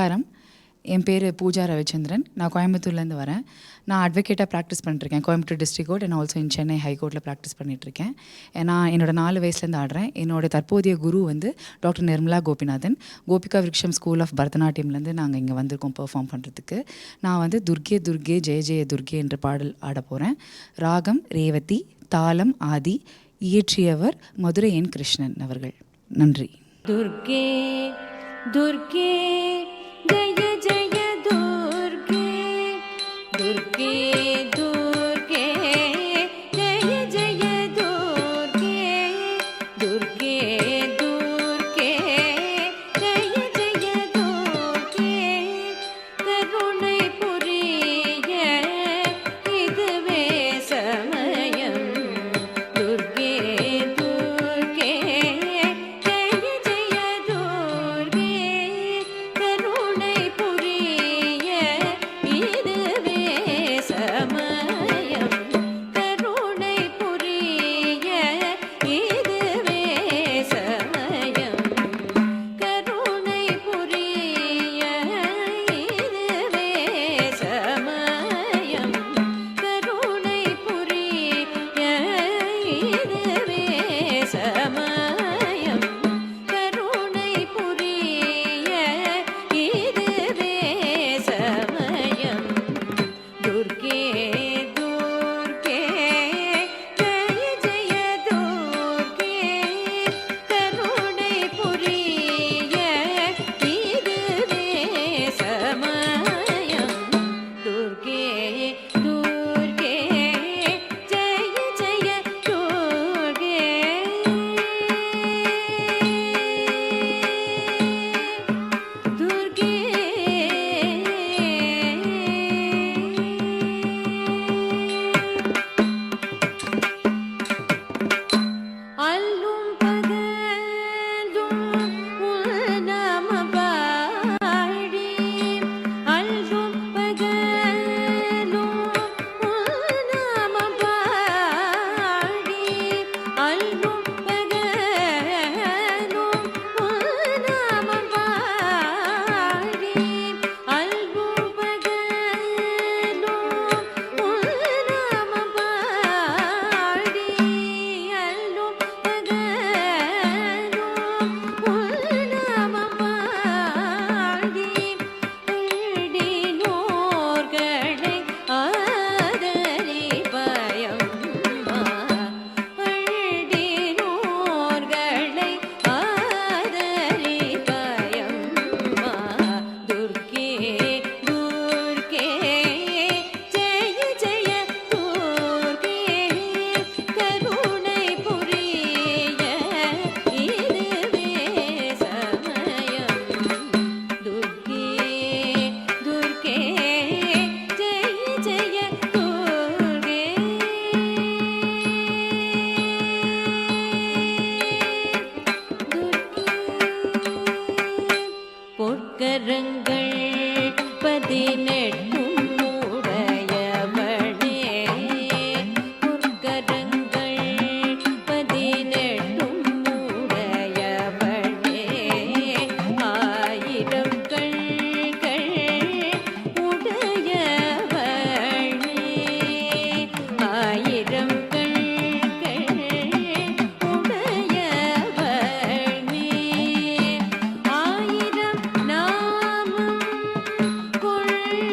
நமஸ்காரம். என் பேர் பூஜா ரவிச்சந்திரன். நான் கோயம்புத்தூர்லேருந்து வரேன். நான் அட்வொகேட்டாக ப்ராக்டிஸ் பண்ணிட்டுருக்கேன். Coimbatore district court and also in Chennai ஹைகோர்ட்டில் ப்ராக்டிஸ் பண்ணிகிட்ருக்கேன். நான் என்னோட 4 வயசுலேருந்து ஆடுறேன். என்னோட தற்போதைய குரு வந்து doctor Nirmala Gopinathan. Gopika Vriksham school of பரதநாட்டியம்லேருந்து நாங்கள் இங்கே வந்திருக்கோம் பெர்ஃபார்ம் பண்ணுறதுக்கு. நான் வந்து துர்கே துர்கே ஜெய ஜெய துர்கே என்ற பாடல் ஆட போகிறேன். ராகம் ரேவதி, தாளம் ஆதி. இயற்றியவர் மதுரை என் கிருஷ்ணன் அவர்கள். நன்றி. துர்கே துர்கே ஜய ஜய துர்கே, துர்கே துர்கே ஜய ஜய துர்கே, துர்கே துர்கே ஜய ஜய துர்கே. கருணை புரிய இதுவே சமயம். துர்கே துர்கே ஜய ஜய துர்கே. கருணை புரிய இதுவே சமயம். கருணை புரிய இதுவே சமயம். கருணை புரிய இதுவே சமயம். கருணை புரிய இதுவே சமயம். கருணை புரிய இதுவே சமயம். துர்கே துர்கே ஜய ஜய துர்கே. கருணை புரிய இதுவே சமயம். துர்கே துர்கே ஜய ஜய துர்கே. துர்கே அல்லும் பகலும் உன் நாம பாடி. அல்லும் பகலும் உன் நாம பாடி. அல்லும் பகலும் உன் நாம பாடி. அல்லும் பகலும் உன் நாம பாடி. அல்லும் பகலும் உன் நாம பாடி. அள்ளினோர்களை ஆதரிப்பயம்மா. அள்ளினோர்களை ஆதரிப்பயம்மா. துர்கே துர்கே ஜய ஜய துர்கே. கருணை புரிய இதுவே சமயம். துர்கே துர்கே ஜய ஜய துர்கே. பொற்கரங்கள் 18 உடையவனே. பொற்கரங்கள் 18 உடையவனே. 1000 கண்கள் உடையவனே. 1000 கண்கள் உடையவனே. 1000 நாமம் கொண்டவனே.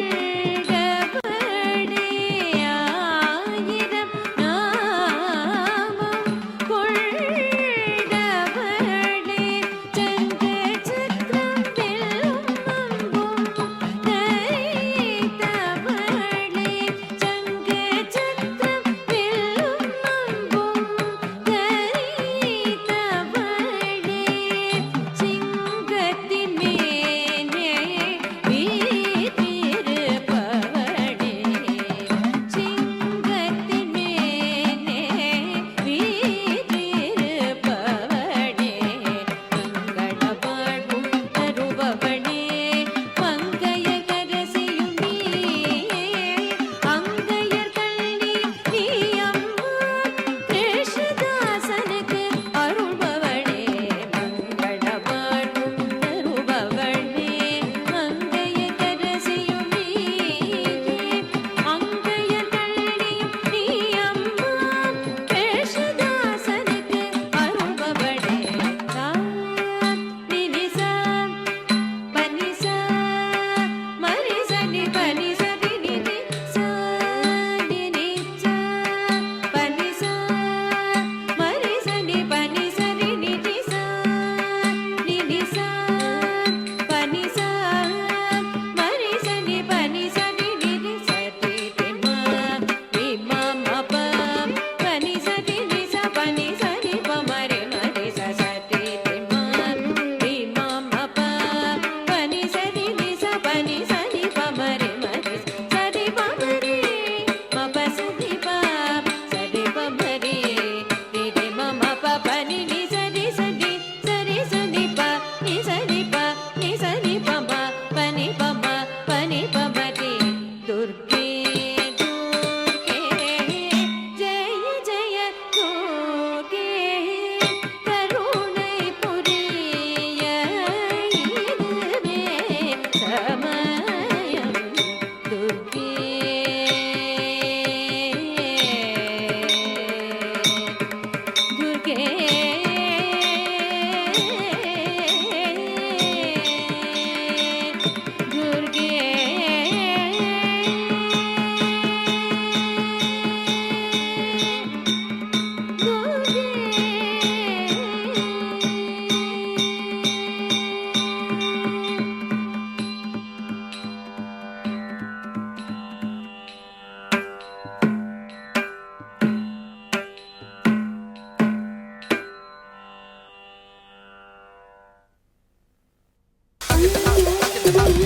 கண்கள்